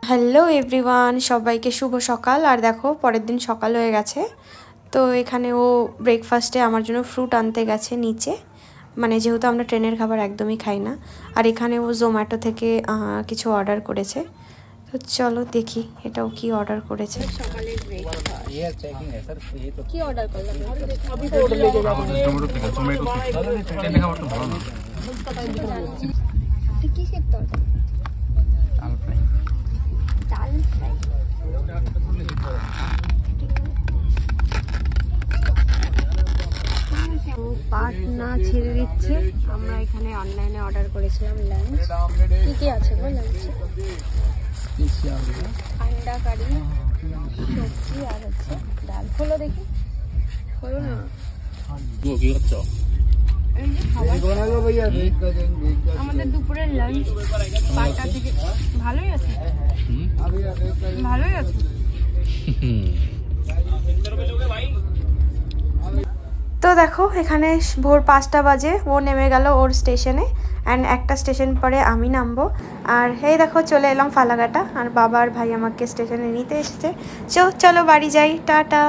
Hello everyone, সবাইকে শুভ সকাল। আর দেখো পরের দিন সকাল হয়ে গেছে। তো এখানে ও ব্রেকফাস্টে আমার জন্য ফ্রুট আনতে গেছে নিচে, মানে যেহেতু আমরা ট্রেনের খাবার একদমই খাই না। আর এখানে ও জোম্যাটো থেকে কিছু অর্ডার করেছে। তো চলো দেখি এটাও কি অর্ডার করেছে। সকালের কি অর্ডার করলাম? কিসের তরকারি? ডাল ফ্রাই। পাট না ছেড়ে দিচ্ছে। আমরা এখানে অনলাইনে অর্ডার করেছিলাম লাঞ্চ। কি কি আছে গো লাঞ্চে? আন্ডা কারি, সবজি আর হচ্ছে ডাল। খোলো দেখি, খোলো না। আমাদের দুপুরের লাঞ্চ 5টা থেকে ভালোই আছে, ভালোই আছে। তো দেখো এখানে ভোর 5টা বাজে ও নেমে গেল ওর স্টেশনে, অ্যান্ড একটা স্টেশন পরে আমি নামবো। আর এই দেখো চলে এলাম ফালাকাটা, আর বাবা আর ভাই আমাকে স্টেশনে নিতে এসেছে। চলো বাড়ি যাই, টাটা।